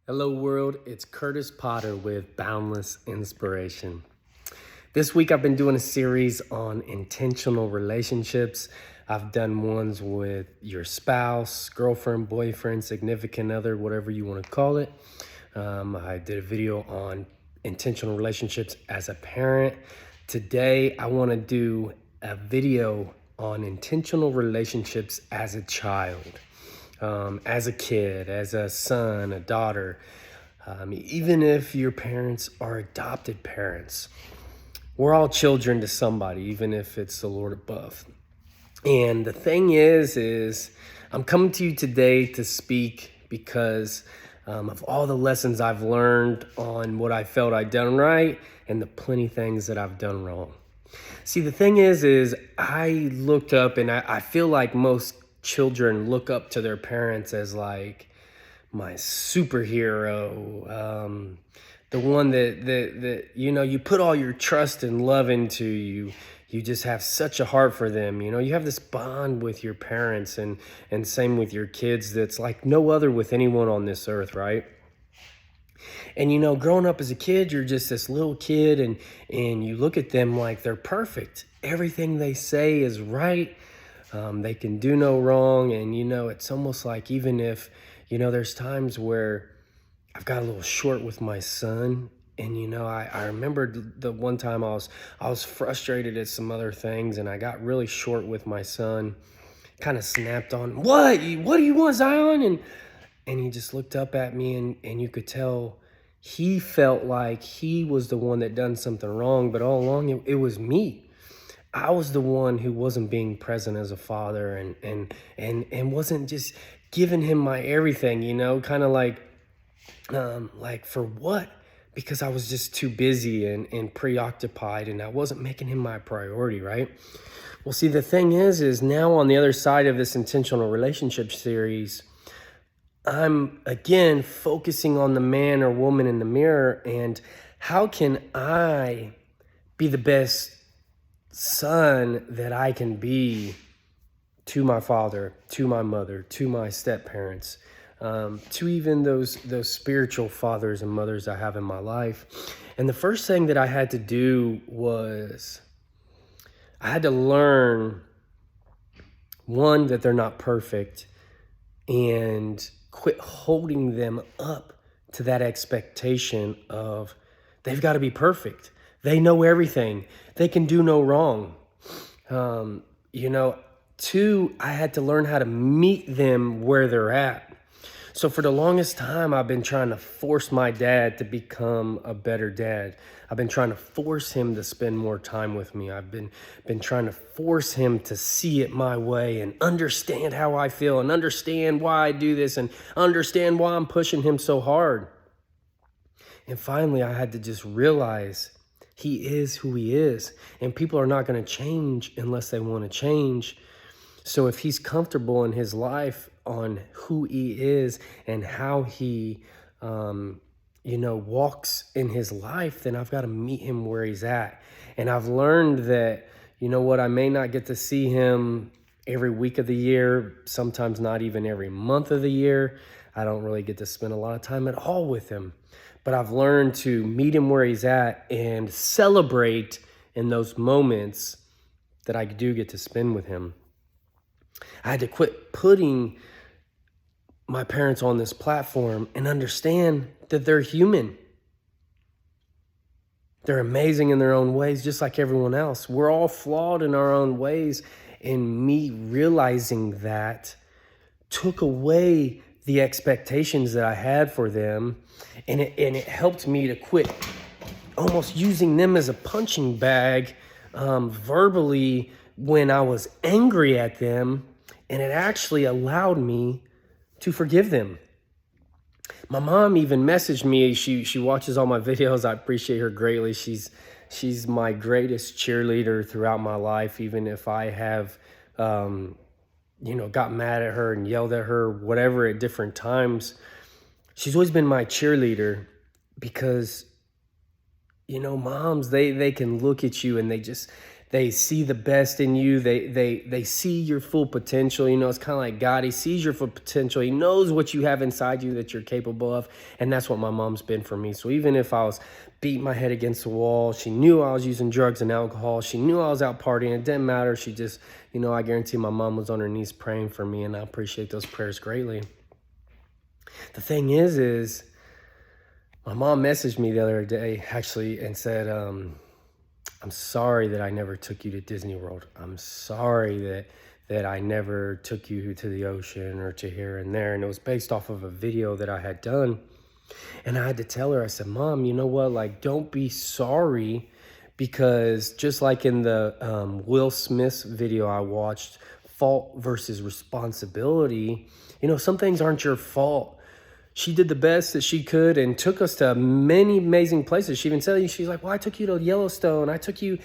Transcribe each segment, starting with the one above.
Hello world, it's Kurtis Potter with Boundless Inspiration. This week I've been doing a series on intentional relationships. I've done ones with your spouse, girlfriend, boyfriend, significant other, whatever you want to call it. I did a video on intentional relationships as a parent. Today I want to do a video on intentional relationships as a child. As a kid, as a son, a daughter, even if your parents are adopted parents, we're all children to somebody, even if it's the Lord above. And the thing is I'm coming to you today to speak because of all the lessons I've learned on what I felt I'd done right and the plenty things that I've done wrong. See, the thing is I looked up, and I feel like most children look up to their parents as like my superhero, the one that you put all your trust and love into. You just have such a heart for them. You have this bond with your parents, and same with your kids, that's like no other with anyone on this earth, right? And growing up as a kid, you're just this little kid, and you look at them like they're perfect. Everything they say is right. They can do no wrong. And it's almost like, even if there's times where I've got a little short with my son, and I remember the one time I was frustrated at some other things, and I got really short with my son. Kind of snapped on, what do you want, Zion? And he just looked up at me, and you could tell he felt like he was the one that done something wrong, but all along it was me. I was the one who wasn't being present as a father, and wasn't just giving him my everything, kind of like for what? Because I was just too busy and preoccupied, and I wasn't making him my priority, right? Well, see, the thing is now on the other side of this intentional relationship series, I'm again focusing on the man or woman in the mirror, and how can I be the best son that I can be to my father, to my mother, to my step parents, to even those spiritual fathers and mothers I have in my life. And the first thing that I had to do was I had to learn, one, that they're not perfect, and quit holding them up to that expectation of they've got to be perfect. They know everything. They can do no wrong. Two, I had to learn how to meet them where they're at. So for the longest time, I've been trying to force my dad to become a better dad. I've been trying to force him to spend more time with me. I've been trying to force him to see it my way and understand how I feel and understand why I do this and understand why I'm pushing him so hard. And finally, I had to just realize he is who he is, and people are not going to change unless they want to change. So if he's comfortable in his life on who he is and how he, walks in his life, then I've got to meet him where he's at. And I've learned that, I may not get to see him every week of the year, sometimes not even every month of the year. I don't really get to spend a lot of time at all with him. But I've learned to meet him where he's at and celebrate in those moments that I do get to spend with him. I had to quit putting my parents on this platform and understand that they're human. They're amazing in their own ways, just like everyone else. We're all flawed in our own ways. And me realizing that took away the expectations that I had for them. And it helped me to quit almost using them as a punching bag verbally when I was angry at them. And it actually allowed me to forgive them. My mom even messaged me. She watches all my videos. I appreciate her greatly. She's my greatest cheerleader throughout my life, even if I have got mad at her and yelled at her, whatever, at different times. She's always been my cheerleader because, moms, they can look at you and they see the best in you. They see your full potential. It's kind of like God. He sees your full potential. He knows what you have inside you that you're capable of. And that's what my mom's been for me. So even if I was beating my head against the wall, she knew I was using drugs and alcohol. She knew I was out partying. It didn't matter. She just, I guarantee my mom was on her knees praying for me, and I appreciate those prayers greatly. The thing is my mom messaged me the other day actually and said, I'm sorry that I never took you to Disney World. I'm sorry that I never took you to the ocean or to here and there. And it was based off of a video that I had done. And I had to tell her, I said, Mom, you know what? Like, don't be sorry, because just like in the Will Smith's video I watched, fault versus responsibility, some things aren't your fault. She did the best that she could and took us to many amazing places. She even said, she's like, well, I took you to Yellowstone. I took you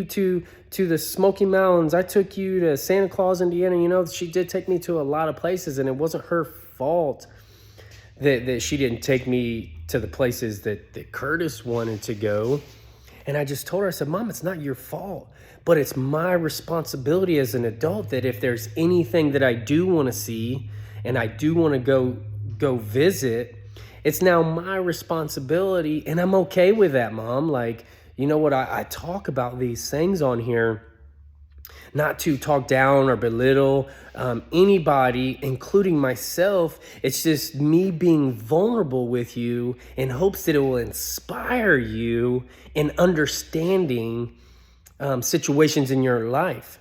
to the Smoky Mountains. I took you to Santa Claus, Indiana. She did take me to a lot of places, and it wasn't her fault that she didn't take me to the places that Kurtis wanted to go. And I just told her, I said, Mom, it's not your fault, but it's my responsibility as an adult that if there's anything that I do want to see and I do want to go visit, it's now my responsibility, and I'm okay with that, Mom. Like, you know what? I talk about these things on here not to talk down or belittle anybody, including myself. It's just me being vulnerable with you in hopes that it will inspire you in understanding situations in your life.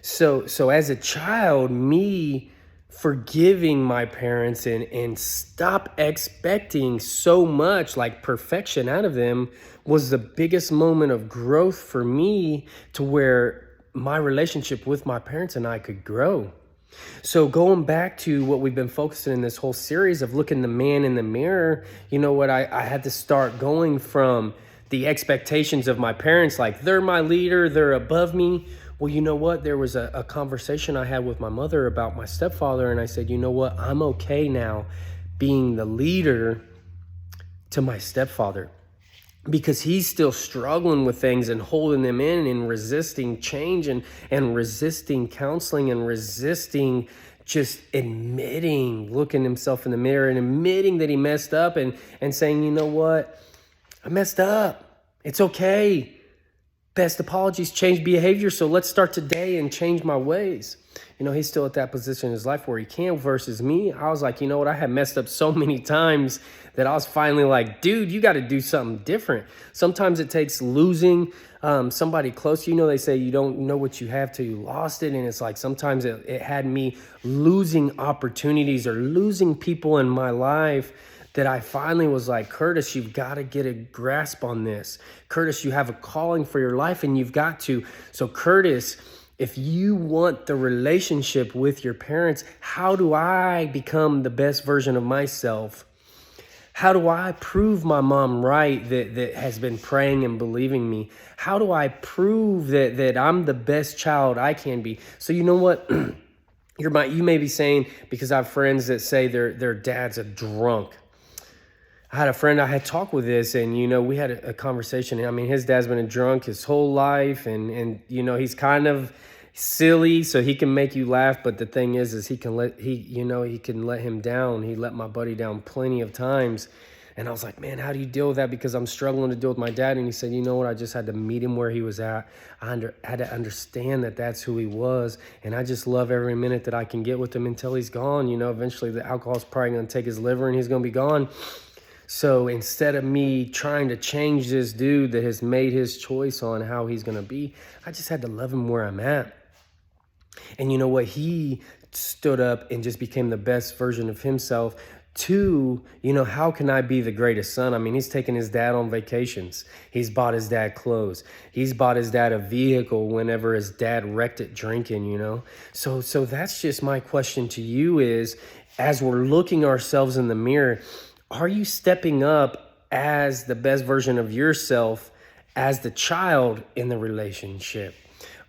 So as a child, me forgiving my parents and stop expecting so much like perfection out of them was the biggest moment of growth for me, to where my relationship with my parents and I could grow. So going back to what we've been focusing in this whole series of looking the man in the mirror, you know what? I had to start going from the expectations of my parents, like they're my leader, they're above me. Well, you know what? There was a conversation I had with my mother about my stepfather, and I said, you know what? I'm okay now being the leader to my stepfather, because he's still struggling with things and holding them in and resisting change and resisting counseling and resisting just admitting, looking himself in the mirror and admitting that he messed up and saying, you know what? I messed up. It's okay. Best apologies change behavior. So let's start today and change my ways. He's still at that position in his life where he can, versus me. I was like, you know what? I had messed up so many times that I was finally like, dude, you got to do something different. Sometimes it takes losing somebody close. They say you don't know what you have till you lost it. And it's like, sometimes it had me losing opportunities or losing people in my life that I finally was like, Kurtis, you've got to get a grasp on this. Kurtis, you have a calling for your life and you've got to. So Kurtis, if you want the relationship with your parents, how do I become the best version of myself? How do I prove my mom right that has been praying and believing me? How do I prove that I'm the best child I can be? So you know what? You may be saying, because I have friends that say their dad's a drunk. I had a friend I had talked with this, and, we had a conversation. I mean, his dad's been a drunk his whole life, and he's kind of silly, so he can make you laugh. But the thing is he can let him down. He let my buddy down plenty of times. And I was like, man, how do you deal with that? Because I'm struggling to deal with my dad. And he said, you know what? I just had to meet him where he was at. I had to understand that that's who he was. And I just love every minute that I can get with him until he's gone. Eventually the alcohol's probably going to take his liver and he's going to be gone. So instead of me trying to change this dude that has made his choice on how he's going to be, I just had to love him where I'm at. And you know what? He stood up and just became the best version of himself. Two, how can I be the greatest son? I mean, he's taken his dad on vacations. He's bought his dad clothes. He's bought his dad a vehicle whenever his dad wrecked it drinking, So that's just my question to you is, as we're looking ourselves in the mirror, are you stepping up as the best version of yourself as the child in the relationship?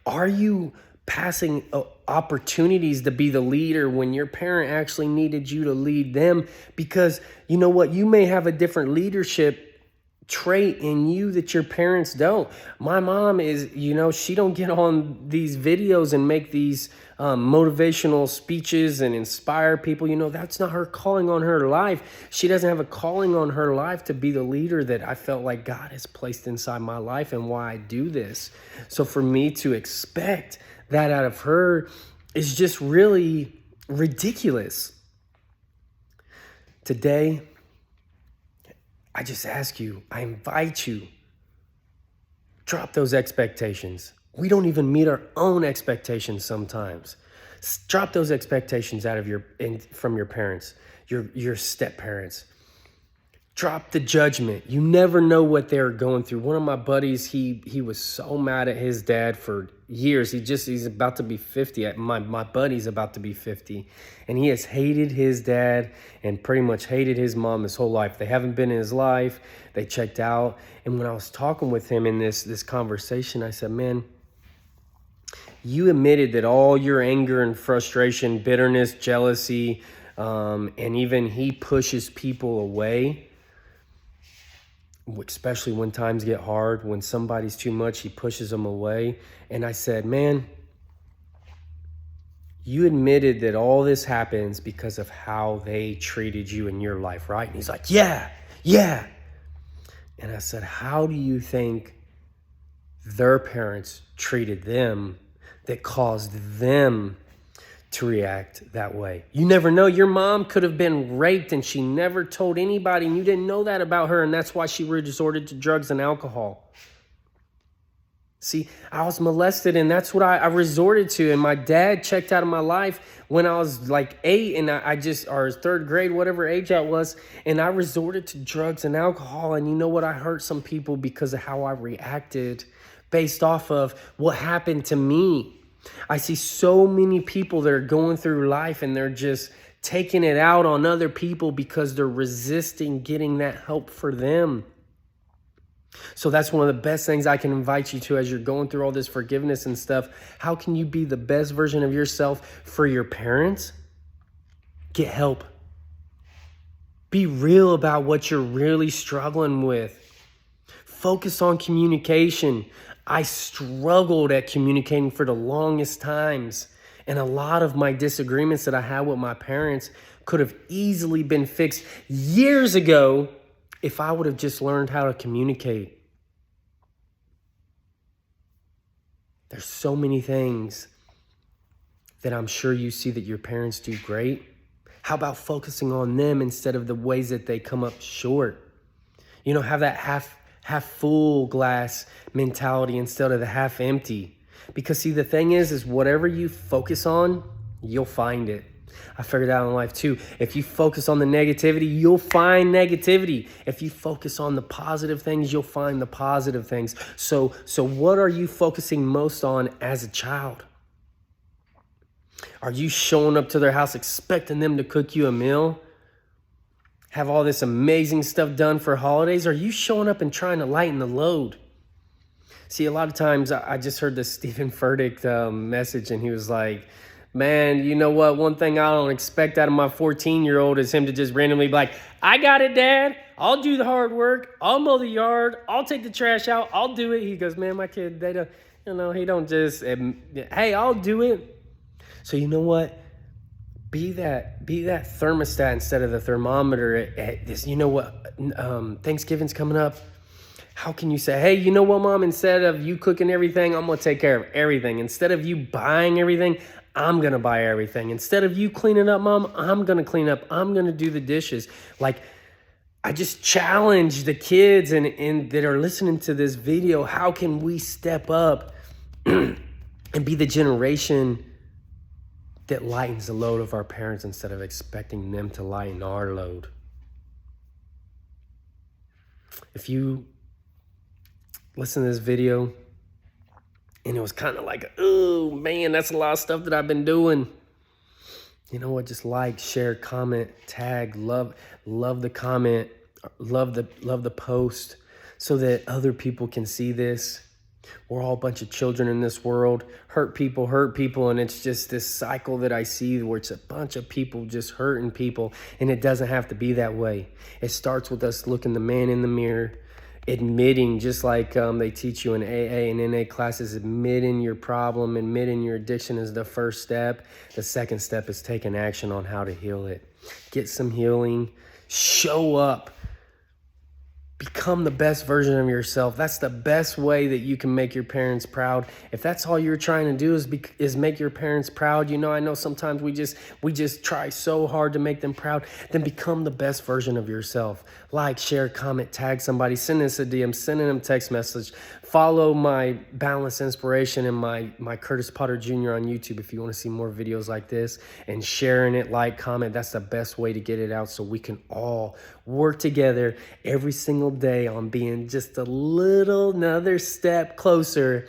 Are you passing opportunities to be the leader when your parent actually needed you to lead them? Because you know what? You may have a different leadership trait in you that your parents don't. My mom is, she don't get on these videos and make these motivational speeches and inspire people. That's not her calling on her life. She doesn't have a calling on her life to be the leader that I felt like God has placed inside my life and why I do this. So for me to expect that out of her is just really ridiculous. Today, I just ask you, I invite you, drop those expectations. We don't even meet our own expectations sometimes. Drop those expectations from your parents, your step parents. Drop the judgment. You never know what they're going through. One of my buddies, he was so mad at his dad for years. He's about to be 50. My buddy's about to be 50. And he has hated his dad and pretty much hated his mom his whole life. They haven't been in his life. They checked out. And when I was talking with him in this conversation, I said, man, you admitted that all your anger and frustration, bitterness, jealousy, and even he pushes people away, especially when times get hard. When somebody's too much, he pushes them away. And I said, man, you admitted that all this happens because of how they treated you in your life, right? And he's like, yeah. And I said, how do you think their parents treated them that caused them to react that way? You never know. Your mom could have been raped and she never told anybody, and you didn't know that about her, and that's why she resorted to drugs and alcohol. See, I was molested, and that's what I resorted to. And my dad checked out of my life when I was like 8, and or 3rd grade, whatever age I was, and I resorted to drugs and alcohol. And you know what? I hurt some people because of how I reacted based off of what happened to me. I see so many people that are going through life and they're just taking it out on other people because they're resisting getting that help for them. So that's one of the best things I can invite you to as you're going through all this forgiveness and stuff. How can you be the best version of yourself for your parents? Get help. Be real about what you're really struggling with. Focus on communication. I struggled at communicating for the longest times. And a lot of my disagreements that I had with my parents could have easily been fixed years ago if I would have just learned how to communicate. There's so many things that I'm sure you see that your parents do great. How about focusing on them instead of the ways that they come up short? Have that half full glass mentality instead of the half empty. Because see, the thing is whatever you focus on, you'll find it. I figured out in life too. If you focus on the negativity, you'll find negativity. If you focus on the positive things, you'll find the positive things. So what are you focusing most on as a child? Are you showing up to their house expecting them to cook you a meal? Have all this amazing stuff done for holidays? Or are you showing up and trying to lighten the load? See, a lot of times I just heard this Stephen Furtick message, and he was like, man, you know what? One thing I don't expect out of my 14-year-old is him to just randomly be like, I got it, Dad. I'll do the hard work. I'll mow the yard. I'll take the trash out. I'll do it. He goes, man, my kid, they don't, he don't just, hey, I'll do it. So you know what? Be that thermostat instead of the thermometer at this. You know what? Thanksgiving's coming up. How can you say, hey, you know what, Mom? Instead of you cooking everything, I'm going to take care of everything. Instead of you buying everything, I'm going to buy everything. Instead of you cleaning up, Mom, I'm going to clean up. I'm going to do the dishes. Like, I just challenge the kids and that are listening to this video. How can we step up and be the generation that lightens the load of our parents instead of expecting them to lighten our load? If you listen to this video and it was kind of like, oh man, that's a lot of stuff that I've been doing, you know what? Just like, share, comment, tag, love the comment, love the post, so that other people can see this. We're all a bunch of children in this world. Hurt people, and it's just this cycle that I see where it's a bunch of people just hurting people, and it doesn't have to be that way. It starts with us looking the man in the mirror admitting, just like they teach you in AA and NA classes, admitting your problem, admitting your addiction is the first step. The second step is taking action on how to heal it. Get some healing, show up, become the best version of yourself. That's the best way that you can make your parents proud. If that's all you're trying to do is make your parents proud, you know, I know sometimes we just try so hard to make them proud. Then become the best version of yourself. Like, share, comment, tag somebody, send us a DM, send them a text message. Follow my Boundless Inspiration and my Kurtis Potter Jr. on YouTube if you want to see more videos like this. And sharing it, like, comment, that's the best way to get it out so we can all work together every single day on being just a little another step closer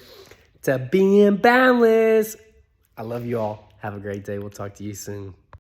to being boundless. I love you all. Have a great day. We'll talk to you soon.